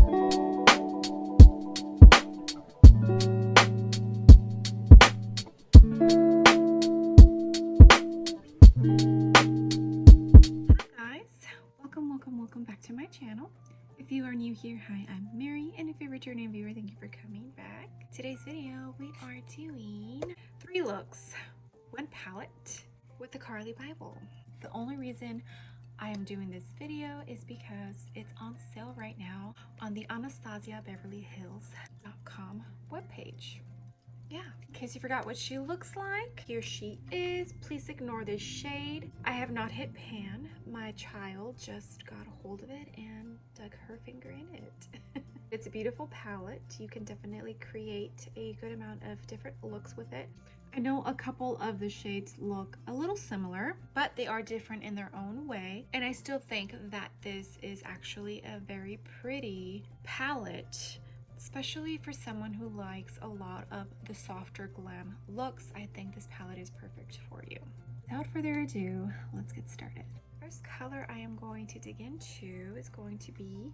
Welcome back to my channel. If you are new here, hi, I'm Mary, and if you're a returning viewer, thank you for coming back. Today's video, we are doing 3 looks, 1 palette with the Carli Bybel. The only reason I am doing this video is because it's on sale right now on the Anastasia BeverlyHills.com webpage. Yeah, in case you forgot what she looks like, here she is. Please ignore this shade. I have not hit pan. My child just got a hold of it and dug her finger in it. It's a beautiful palette. You can definitely create a good amount of different looks with it. I know a couple of the shades look a little similar, but they are different in their own way. And I still think that this is actually a very pretty palette, especially for someone who likes a lot of the softer glam looks. I think this palette is perfect for you. Without further ado, let's get started. First color I am going to dig into is going to be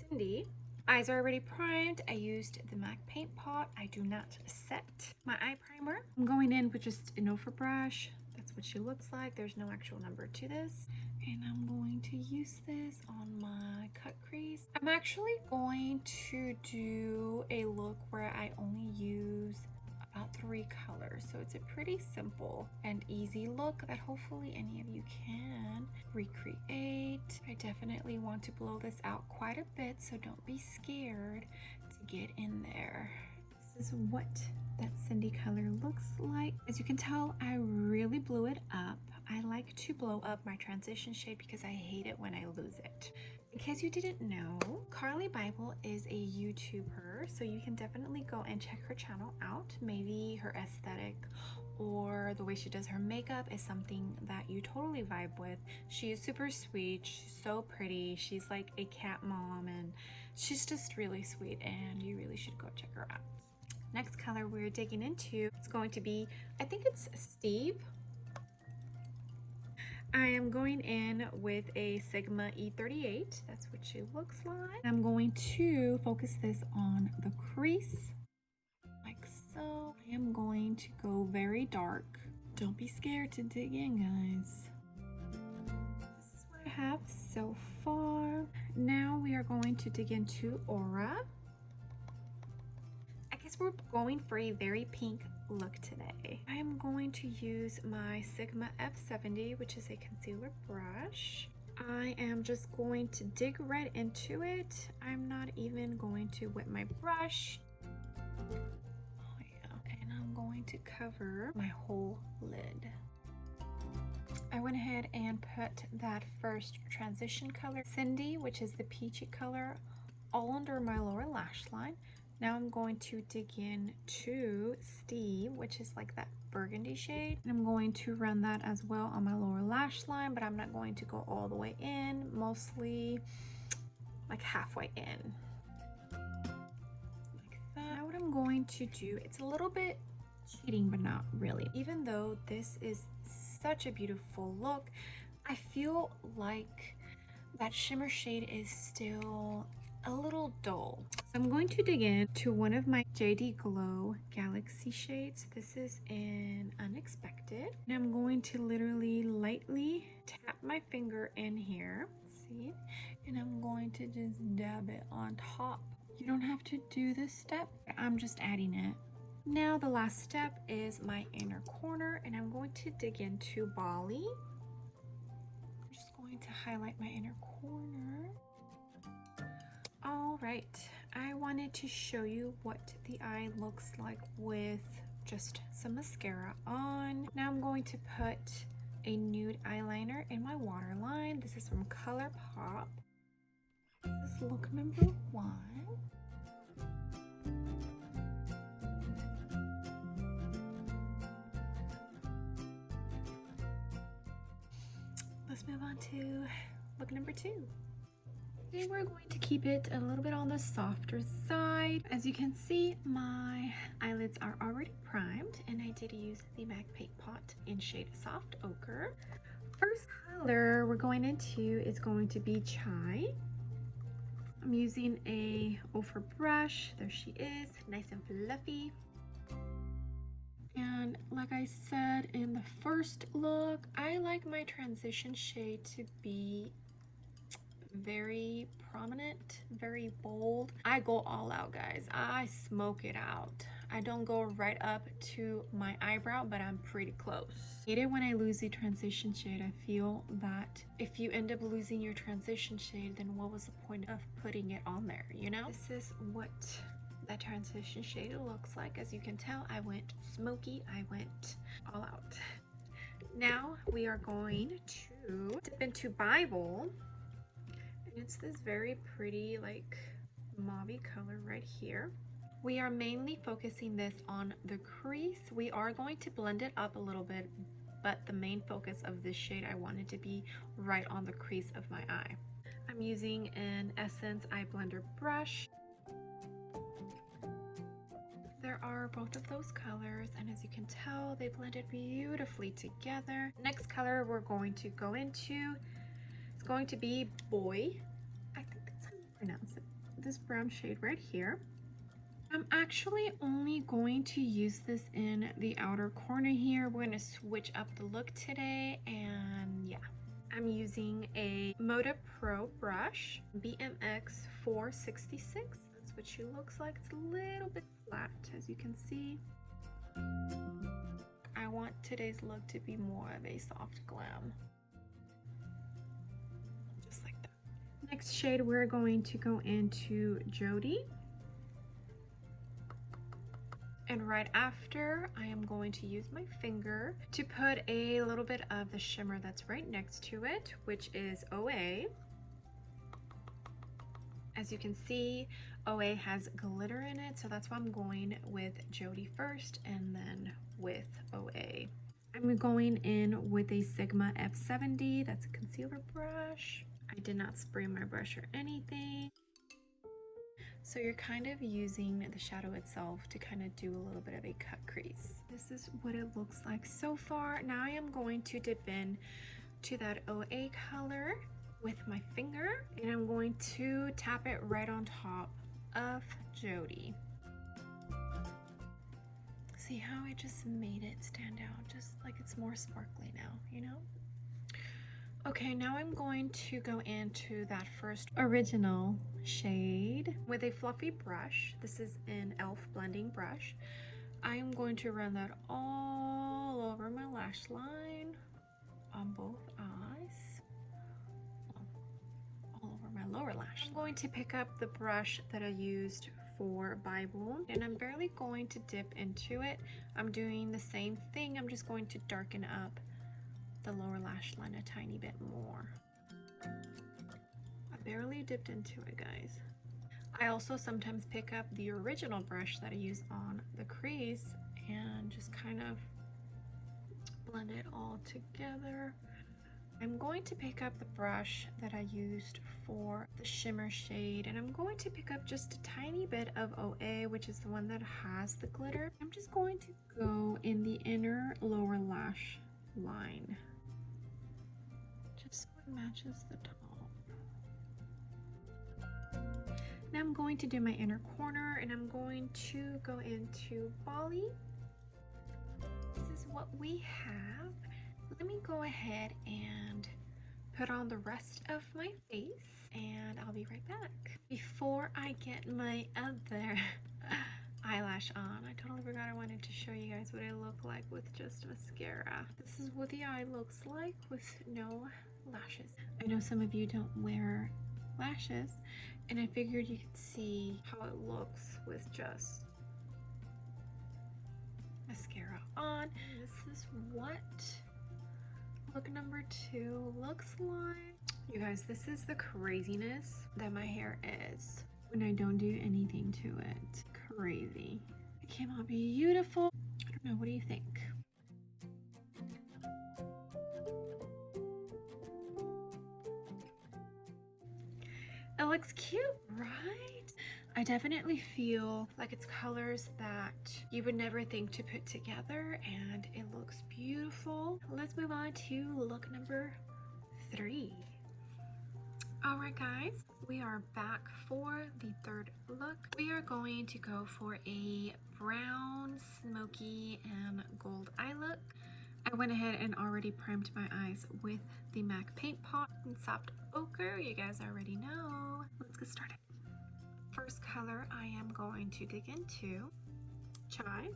Cindy. Eyes are already primed. I used the MAC paint pot. I do not set my eye primer. I'm going in with just an over brush. That's what she looks like. There's no actual number to this. And I'm going to use this on my cut crease. I'm actually going to do a look where I only use about 3 colors. So it's a pretty simple and easy look that hopefully any of you can recreate. I definitely want to blow this out quite a bit, so don't be scared to get in there. This is what that Cindy color looks like. As you can tell, I really blew it up. I like to blow up my transition shade because I hate it when I lose it. In case you didn't know, Carli Bybel is a YouTuber, so you can definitely go and check her channel out. Maybe her aesthetic or the way she does her makeup is something that you totally vibe with. She is super sweet. She's so pretty. She's like a cat mom, and she's just really sweet, and you really should go check her out. Next color we're digging into is going to be, I think it's Steve. I am going in with a Sigma E38. That's what she looks like. I'm going to focus this on the crease, like so. I am going to go very dark. Don't be scared to dig in, guys. This is what I have so far. Now we are going to dig into Aura. I guess we're going for a very pink look today. I am going to use my Sigma F70, which is a concealer brush. I am just going to dig right into it. I'm not even going to wet my brush. Oh yeah. And I'm going to cover my whole lid. I went ahead and put that first transition color, Cindy, which is the peachy color, all under my lower lash line. Now I'm going to dig in to Steve, which is like that burgundy shade. And I'm going to run that as well on my lower lash line, but I'm not going to go all the way in, mostly like halfway in. Like that. Now what I'm going to do, it's a little bit cheating, but not really. Even though this is such a beautiful look, I feel like that shimmer shade is still a little dull. So I'm going to dig in to one of my JD Glow Galaxy shades. This is in Unexpected. And I'm going to literally lightly tap my finger in here. See? And I'm going to just dab it on top. You don't have to do this step. I'm just adding it. Now the last step is my inner corner, and I'm going to dig into Bali. I'm just going to highlight my inner corner. All right, I wanted to show you what the eye looks like with just some mascara on. Now I'm going to put a nude eyeliner in my waterline. This is from ColourPop. This is look number 1. Let's move on to look number 2. Today we're going to keep it a little bit on the softer side. As you can see, my eyelids are already primed, and I did use the MAC paint pot in shade Soft Ochre. First color we're going into is going to be Chai. I'm using a Ophir brush. There she is, nice and fluffy. And like I said in the first look, I like my transition shade to be very prominent, very bold. I go all out, guys. I smoke it out. I don't go right up to my eyebrow, but I'm pretty close. I hate it when I lose the transition shade. I feel that if you end up losing your transition shade, then what was the point of putting it on there, you know? This is what that transition shade looks like. As you can tell, I went smoky. I went all out. Now we are going to dip into Bybel. And it's this very pretty, like, mauve color right here. We are mainly focusing this on the crease. We are going to blend it up a little bit, but the main focus of this shade, I wanted to be right on the crease of my eye. I'm using an Essence Eye Blender brush. There are both of those colors, and as you can tell, they blended beautifully together. Next color we're going to go into, it's going to be Boy. I think that's how you pronounce it. This brown shade right here. I'm actually only going to use this in the outer corner here. We're going to switch up the look today, and yeah. I'm using a Moda Pro brush, BMX 466. That's what she looks like. It's a little bit flat, as you can see. I want today's look to be more of a soft glam. Just like that. Next shade, we're going to go into Jody. And right after, I am going to use my finger to put a little bit of the shimmer that's right next to it, which is OA. As you can see, OA has glitter in it, so that's why I'm going with Jody first and then with OA. I'm going in with a Sigma F70, that's a concealer brush. I did not spray my brush or anything. So you're kind of using the shadow itself to kind of do a little bit of a cut crease. This is what it looks like so far. Now I am going to dip in to that OA color with my finger, and I'm going to tap it right on top of Jody. See how I just made it stand out, just like it's more sparkly now, you know? Okay, now I'm going to go into that first original shade with a fluffy brush. This is an e.l.f. blending brush. I am going to run that all over my lash line on both eyes, all over my lower lash. I'm going to pick up the brush that I used for Bybel, and I'm barely going to dip into it. I'm doing the same thing. I'm just going to darken up the lower lash line a tiny bit more. I barely dipped into it, guys. I also sometimes pick up the original brush that I use on the crease and just kind of blend it all together. I'm going to pick up the brush that I used for the shimmer shade, and I'm going to pick up just a tiny bit of OA, which is the one that has the glitter. I'm just going to go in the inner lower lash line, just so it matches the top. Now I'm going to do my inner corner, and I'm going to go into Bali. This is what we have. Let me go ahead and put on the rest of my face, and I'll be right back. Before I get my other eyelash on, I totally forgot I wanted to show you guys what I look like with just mascara. This is what the eye looks like with no lashes. I know some of you don't wear lashes, and I figured you could see how it looks with just mascara on. This is what look number 2 looks like. You guys, this is the craziness that my hair is when I don't do anything to it. Crazy. It came out beautiful. I don't know, what do you think? It looks cute, right? I definitely feel like it's colors that you would never think to put together, and it looks beautiful. Let's move on to look number 3. Alright guys, we are back for the third look. We are going to go for a brown, smoky, and gold eye look. I went ahead and already primed my eyes with the MAC paint pot in soft ochre. You guys already know. Let's get started. First color I am going to dig into Chai.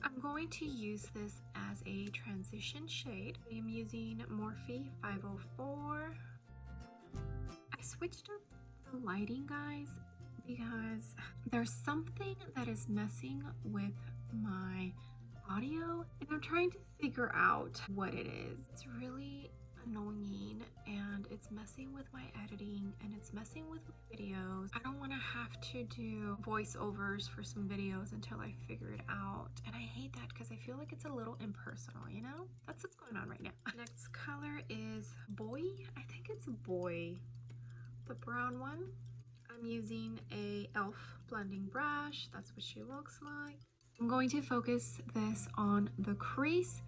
I'm going to use this as a transition shade. I am using Morphe 504. I switched up the lighting, guys, because there's something that is messing with my audio, and I'm trying to figure out what it is. It's really annoying, and it's messing with my editing, and it's messing with my videos. I don't want to have to do voiceovers for some videos until I figure it out, and I hate that because I feel like it's a little impersonal, you know? That's what's going on right now. Next color is Boy. I think it's Boy, the brown one. I'm using a e.l.f. blending brush. That's what she looks like. I'm going to focus this on the crease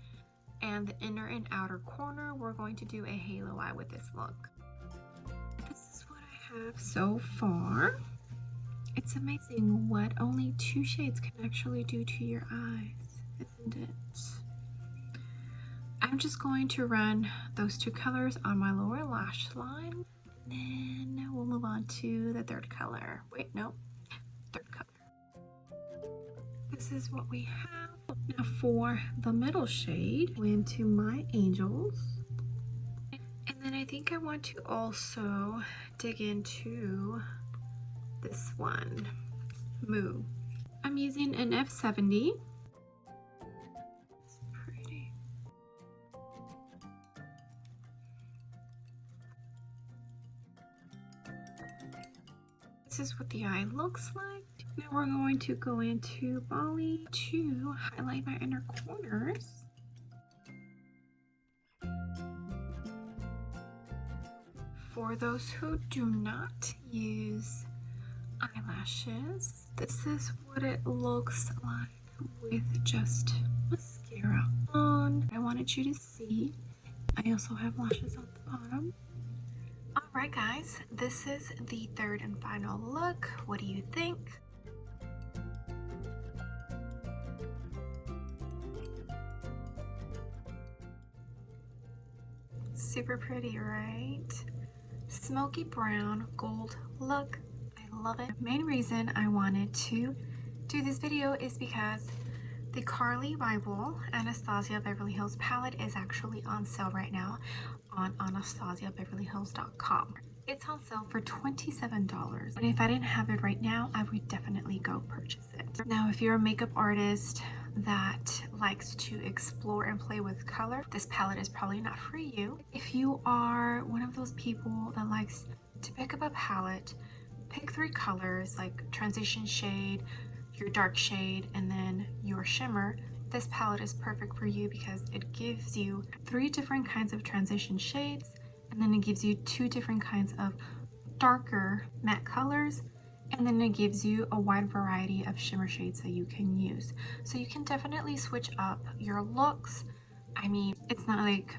and the inner and outer corner. We're going to do a halo eye with this look. This is what I have so far. It's amazing what only 2 shades can actually do to your eyes, isn't it? I'm just going to run those 2 colors on my lower lash line, and then we'll move on to the third color. Wait, no, third color. This is what we have. Now for the middle shade, go into My Angels. And then I think I want to also dig into this one, Moo. I'm using an F70. It's pretty. This is what the eye looks like. Now we're going to go into Bali to highlight my inner corners. For those who do not use eyelashes, this is what it looks like with just mascara on. I wanted you to see. I also have lashes on the bottom. Alright guys, this is the third and final look. What do you think? Super pretty, right? Smoky brown gold look. I love it. The main reason I wanted to do this video is because the Carli Bybel Anastasia Beverly Hills palette is actually on sale right now on AnastasiaBeverlyHills.com. It's on sale for $27, and if I didn't have it right now, I would definitely go purchase it. Now, if you're a makeup artist that likes to explore and play with color, this palette is probably not for you. If you are one of those people that likes to pick up a palette, pick 3 colors like transition shade, your dark shade, and then your shimmer, this palette is perfect for you because it gives you 3 different kinds of transition shades, and then it gives you 2 different kinds of darker matte colors, and then it gives you a wide variety of shimmer shades that you can use. So you can definitely switch up your looks. I mean, it's not like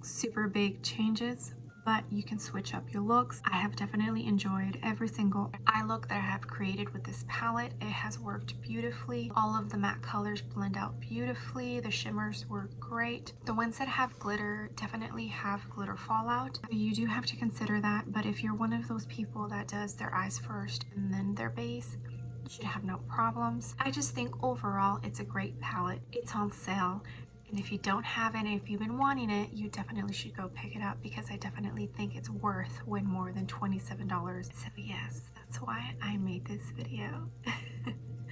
super big changes, but you can switch up your looks. I have definitely enjoyed every single eye look that I have created with this palette. It has worked beautifully. All of the matte colors blend out beautifully. The shimmers were great. The ones that have glitter definitely have glitter fallout. You do have to consider that, but if you're one of those people that does their eyes first and then their base, you should have no problems. I just think overall it's a great palette. It's on sale. And if you don't have it, and if you've been wanting it, you definitely should go pick it up because I definitely think it's worth way more than $27. So yes, that's why I made this video.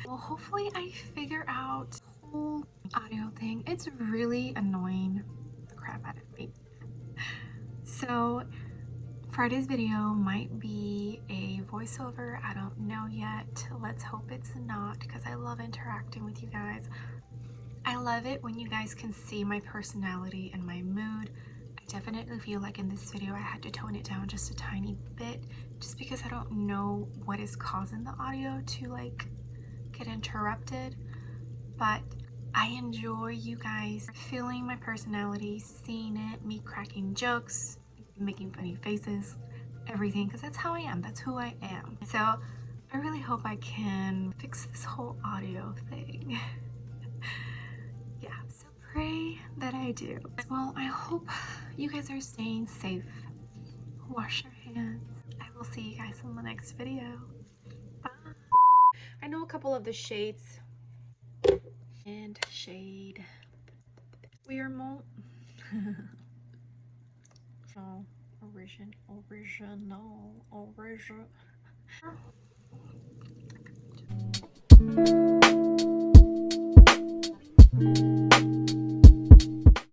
Well, hopefully I figure out the whole audio thing. It's really annoying the crap out of me. So Friday's video might be a voiceover. I don't know yet. Let's hope it's not because I love interacting with you guys. I love it when you guys can see my personality and my mood. I definitely feel like in this video I had to tone it down just a tiny bit just because I don't know what is causing the audio to like get interrupted, but I enjoy you guys feeling my personality, seeing it, me cracking jokes, making funny faces, everything, because that's how I am. That's who I am. So I really hope I can fix this whole audio thing. Yeah, so pray that I do. Well, I hope you guys are staying safe. Wash your hands. I will see you guys in the next video. Bye. I know a couple of the shades and shade. We are more original.